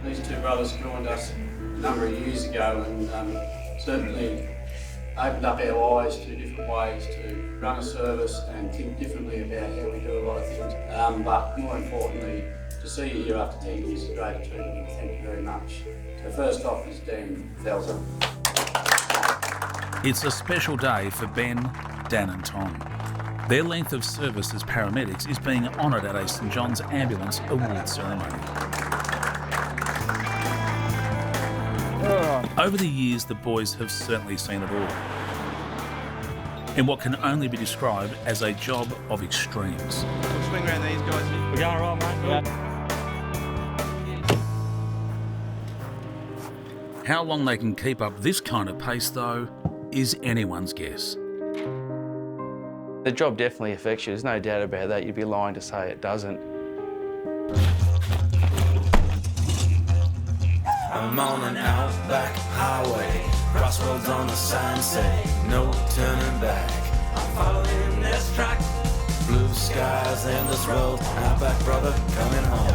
These two brothers joined us a number of years ago and certainly opened up our eyes to different ways to run a service and think differently about how we do a lot of things. But more importantly, to see you here after 10 years is a great achievement. Thank you very much. So first off is Dan Felser. It's a special day for Ben, Dan and Tom. Their length of service as paramedics is being honoured at a St John's Ambulance Award ceremony. Over the years, the boys have certainly seen it all, in what can only be described as a job of extremes. We'll swing around these guys. We're going all right, mate. Yeah. How long they can keep up this kind of pace, though, is anyone's guess. The job definitely affects you, there's no doubt about that. You'd be lying to say it doesn't. I'm on an Outback highway, Crossroads on the sign say, no turning back. I'm following this track, blue skies, endless road, Outback brother coming home.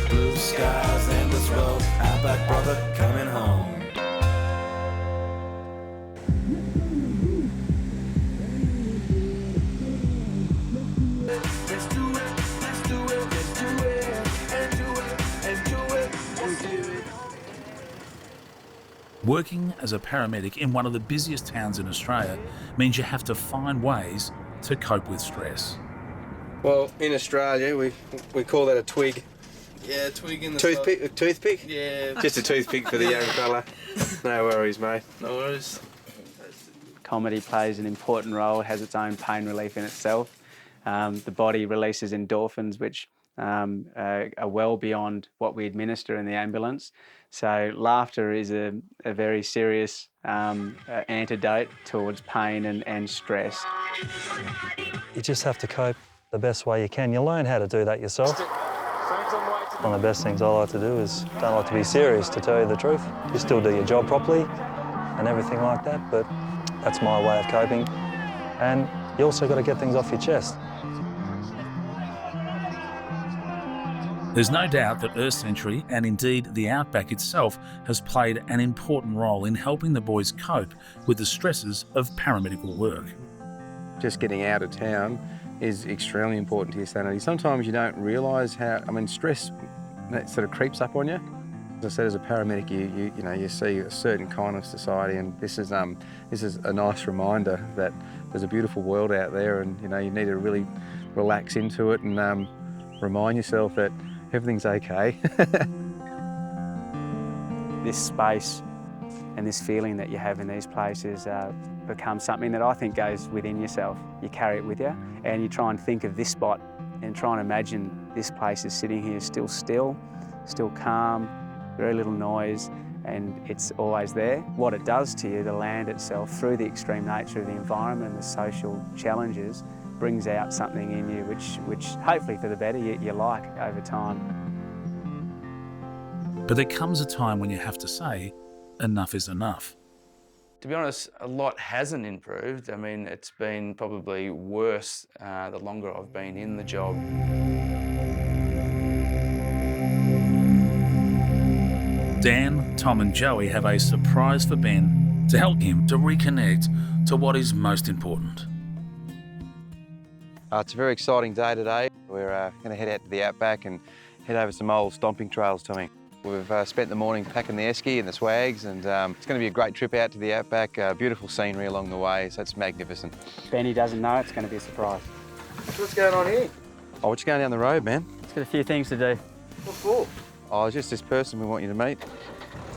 Blue skies, endless road, Outback brother coming home. Working as a paramedic in one of the busiest towns in Australia means you have to find ways to cope with stress. Well, in Australia, we call that a twig. Yeah, twig in the Toothpick? A toothpick? Yeah. Just a toothpick for the young fella. No worries, mate. No worries. Comedy plays an important role, has its own pain relief in itself. The body releases endorphins, which are well beyond what we administer in the ambulance. So laughter is a very serious antidote towards pain and stress. You just have to cope the best way you can. You learn how to do that yourself. One of the best things I like to do is don't like to be serious, to tell you the truth. You still do your job properly and everything like that, but that's my way of coping. And you also got to get things off your chest. There's no doubt that Earth Century, and indeed the Outback itself, has played an important role in helping the boys cope with the stresses of paramedical work. Just getting out of town is extremely important to your sanity. Sometimes you don't realise how, stress that sort of creeps up on you. As I said, as a paramedic, you see a certain kind of society, and this is a nice reminder that there's a beautiful world out there, and you need to really relax into it and remind yourself that everything's okay. This space and this feeling that you have in these places becomes something that I think goes within yourself. You carry it with you, and you try and think of this spot and try and imagine this place is sitting here still calm, very little noise, and it's always there. What it does to you, the land itself, through the extreme nature of the environment and the social challenges, brings out something in you which hopefully for the better you like over time. But there comes a time when you have to say, enough is enough. To be honest, a lot hasn't improved. It's been probably worse the longer I've been in the job. Dan, Tom and Joey have a surprise for Ben to help him to reconnect to what is most important. It's a very exciting day today. We're going to head out to the Outback and head over some old stomping trails, Tommy. We've spent the morning packing the esky and the swags, and it's going to be a great trip out to the Outback. Beautiful scenery along the way, so it's magnificent. Benny doesn't know, it's going to be a surprise. What's going on here? Oh, we're just going down the road, man. It's got a few things to do. What for? Oh, it's just this person we want you to meet.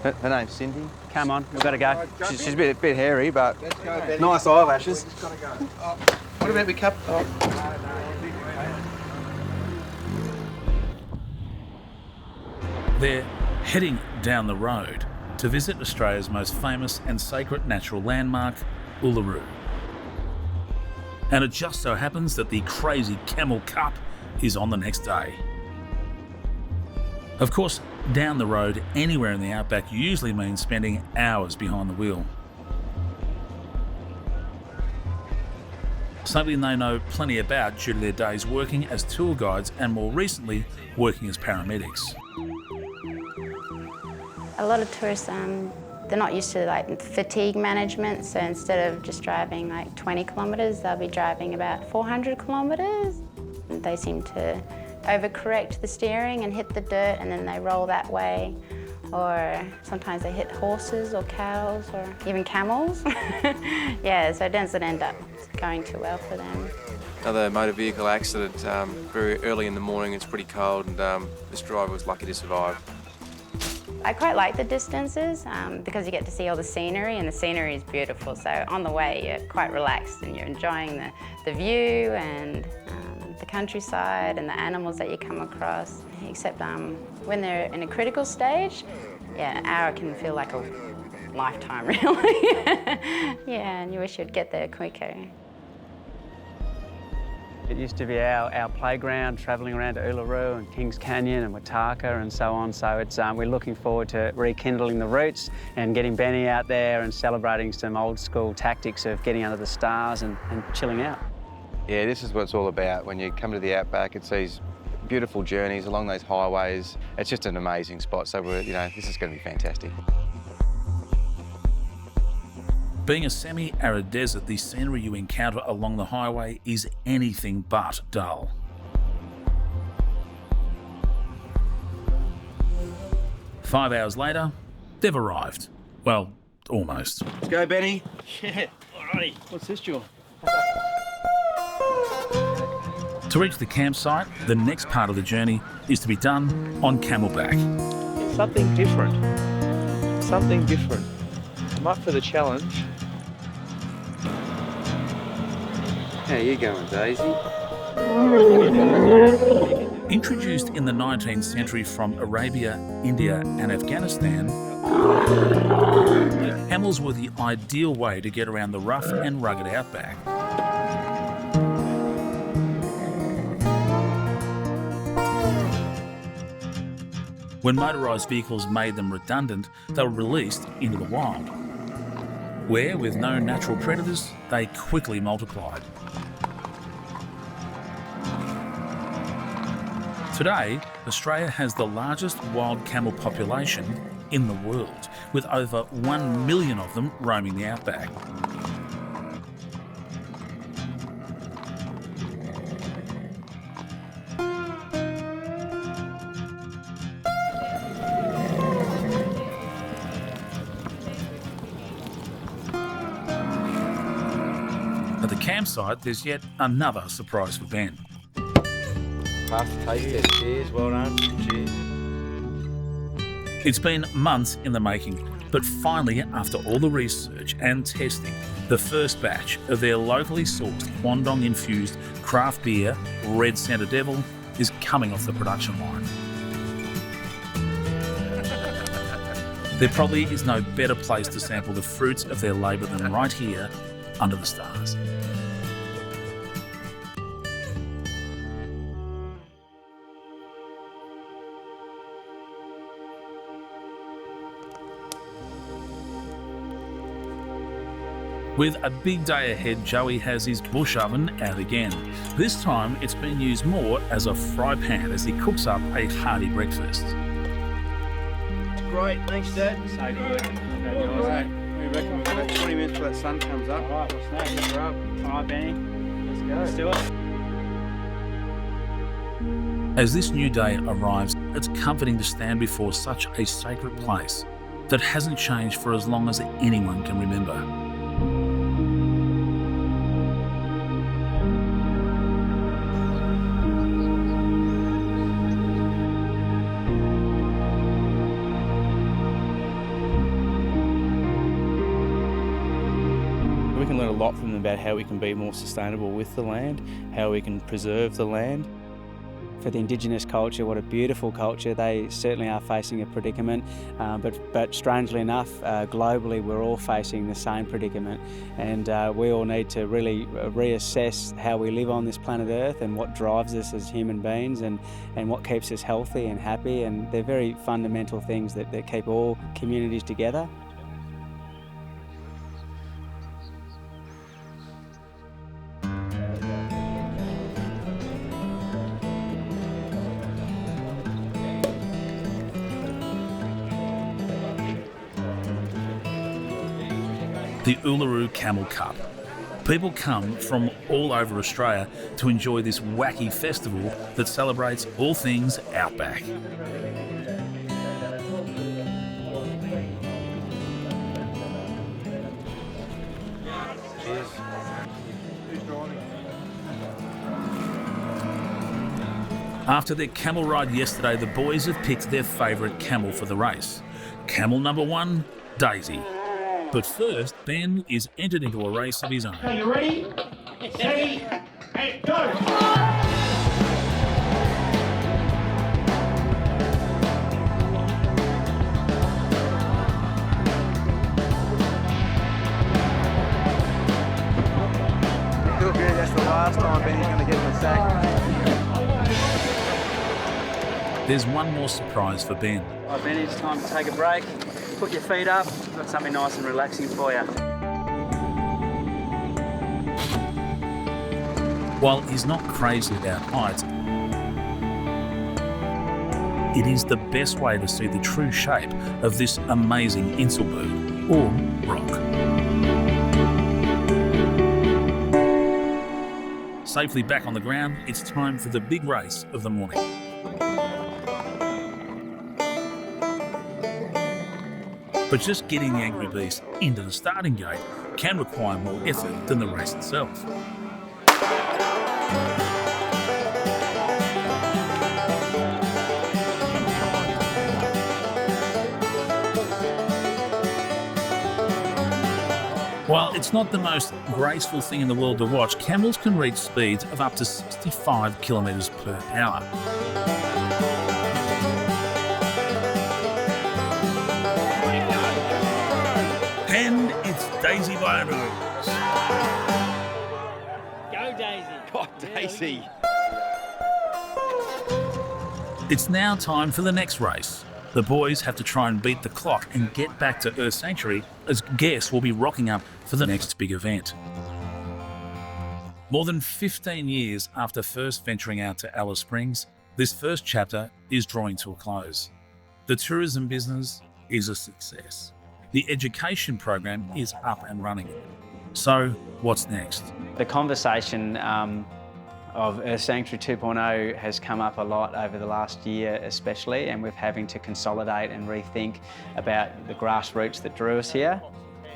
Her name's Cindy. Come on, we've got to go. She's a bit hairy, but Let's go, Benny. nice eyelashes. We've got to go. Oh, what about we cup? Oh. They're heading down the road to visit Australia's most famous and sacred natural landmark, Uluru. And it just so happens that the crazy Camel Cup is on the next day. Of course, down the road anywhere in the Outback usually means spending hours behind the wheel. something they know plenty about due to their days working as tour guides and more recently working as paramedics. A lot of tourists, they're not used to like fatigue management, so instead of just driving like 20 kilometres, they'll be driving about 400 kilometres. They seem to overcorrect the steering and hit the dirt, and then they roll that way. Or sometimes they hit horses or cows or even camels. Yeah, so it doesn't end up going too well for them. Another motor vehicle accident very early in the morning. It's pretty cold, and this driver was lucky to survive. I quite like the distances because you get to see all the scenery, and the scenery is beautiful. So on the way, you're quite relaxed and you're enjoying the view and the countryside and the animals that you come across. Except when they're in a critical stage, yeah, an hour can feel like a lifetime, really. Yeah, and you wish you'd get there quicker. It used to be our playground, travelling around to Uluru and Kings Canyon and Wataka and so on. So it's, we're looking forward to rekindling the roots and getting Benny out there and celebrating some old school tactics of getting under the stars and chilling out. Yeah, this is what it's all about. When you come to the Outback, it's these beautiful journeys along those highways. It's just an amazing spot. So this is going to be fantastic. Being a semi-arid desert, the scenery you encounter along the highway is anything but dull. Five hours later, they've arrived. Well, almost. Let's go, Benny. Yeah, alrighty. What's this, Joe? To reach the campsite, the next part of the journey is to be done on camelback. Something different. Something different. I'm up for the challenge. How you going, Daisy? Introduced in the 19th century from Arabia, India and Afghanistan, camels were the ideal way to get around the rough and rugged outback. When motorised vehicles made them redundant, they were released into the wild, where, with no natural predators, they quickly multiplied. Today, Australia has the largest wild camel population in the world, with over 1 million of them roaming the outback. At the campsite, there's yet another surprise for Ben. Half taste it. Cheers, well done. Cheers. It's been months in the making, but finally, after all the research and testing, the first batch of their locally sourced Kwandong-infused craft beer, Red Centre Devil, is coming off the production line. There probably is no better place to sample the fruits of their labour than right here, under the stars. With a big day ahead, Joey has his bush oven out again. This time it's been used more as a fry pan as he cooks up a hearty breakfast. Great, thanks, Dad. So good. All right. We reckon we've got about 20 minutes till that sun comes up. All right, we'll snag it. Up. All right, Benny. Let's do it. As this new day arrives, it's comforting to stand before such a sacred place that hasn't changed for as long as anyone can remember. We can learn a lot from them about how we can be more sustainable with the land, how we can preserve the land. For the Indigenous culture, what a beautiful culture. They certainly are facing a predicament, but strangely enough, globally we're all facing the same predicament, and we all need to really reassess how we live on this planet Earth and what drives us as human beings and what keeps us healthy and happy, and they're very fundamental things that keep all communities together. the Uluru Camel Cup. People come from all over Australia to enjoy this wacky festival that celebrates all things outback. After their camel ride yesterday, the boys have picked their favourite camel for the race. Camel number 1, Daisy. But first, Ben is entered into a race of his own. Are you ready? Steady, and go! That's the last time Benny's going to get in the sack. There's one more surprise for Ben. All right, Benny, it's time to take a break. Put your feet up. We've got something nice and relaxing for you. While he's not crazy about heights, it is the best way to see the true shape of this amazing Inselberg, or rock. Safely back on the ground, it's time for the big race of the morning. But just getting the Angry Beast into the starting gate can require more effort than the race itself. While it's not the most graceful thing in the world to watch, camels can reach speeds of up to 65 kilometres per hour. And it's Daisy by a nose. Go, Daisy. Oh, Daisy. It's now time for the next race. The boys have to try and beat the clock and get back to Earth Sanctuary, as guests will be rocking up for the next big event. More than 15 years after first venturing out to Alice Springs, this first chapter is drawing to a close. The tourism business is a success. The education program is up and running. So, what's next? The conversation of Earth Sanctuary 2.0 has come up a lot over the last year especially, and we're having to consolidate and rethink about the grassroots that drew us here.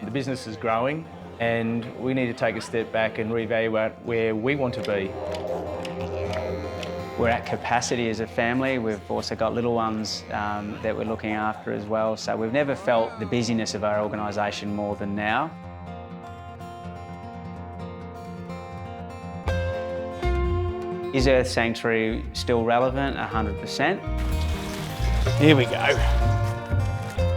The business is growing and we need to take a step back and reevaluate where we want to be. We're at capacity as a family. We've also got little ones that we're looking after as well. So we've never felt the busyness of our organisation more than now. Is Earth Sanctuary still relevant? 100%. Here we go.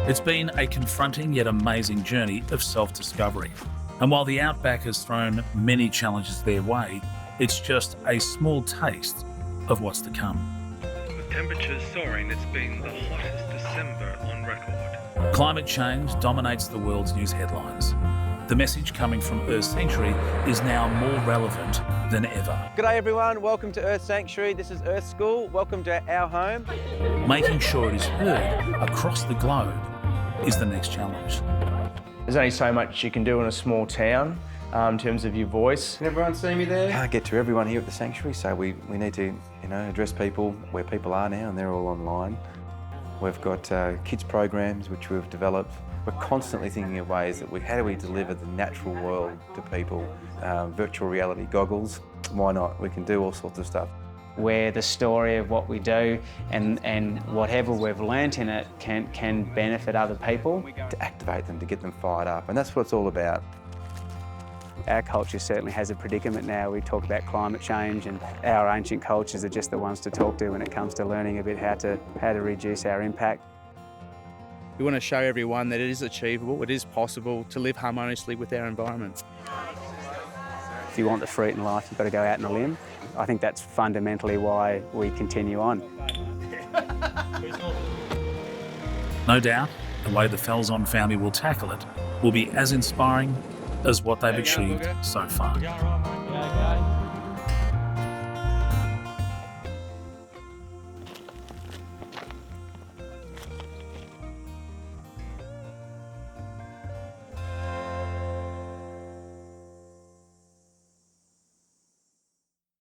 It's been a confronting yet amazing journey of self-discovery. And while the Outback has thrown many challenges their way, it's just a small taste of what's to come. With temperatures soaring, it's been the hottest December on record. Climate change dominates the world's news headlines. The message coming from Earth Sanctuary is now more relevant than ever. G'day everyone, welcome to Earth Sanctuary. This is Earth School. Welcome to our home. Making sure it is heard across the globe is the next challenge. There's only so much you can do in a small town in terms of your voice. Can everyone see me there? Can't get to everyone here at the sanctuary, so we need to, address people where people are now, and they're all online. We've got kids programs which we've developed. We're constantly thinking of ways that how do we deliver the natural world to people? Virtual reality goggles, why not? We can do all sorts of stuff. Where the story of what we do and whatever we've learnt in it can benefit other people. To activate them, to get them fired up, and that's what it's all about. Our culture certainly has a predicament now. We talk about climate change, and our ancient cultures are just the ones to talk to when it comes to learning a bit how to reduce our impact. We want to show everyone that it is achievable, it is possible to live harmoniously with our environment. If you want the fruit in life, you've got to go out on a limb. I think that's fundamentally why we continue on. No doubt, the way the Falzon family will tackle it will be as inspiring as what they've achieved so far.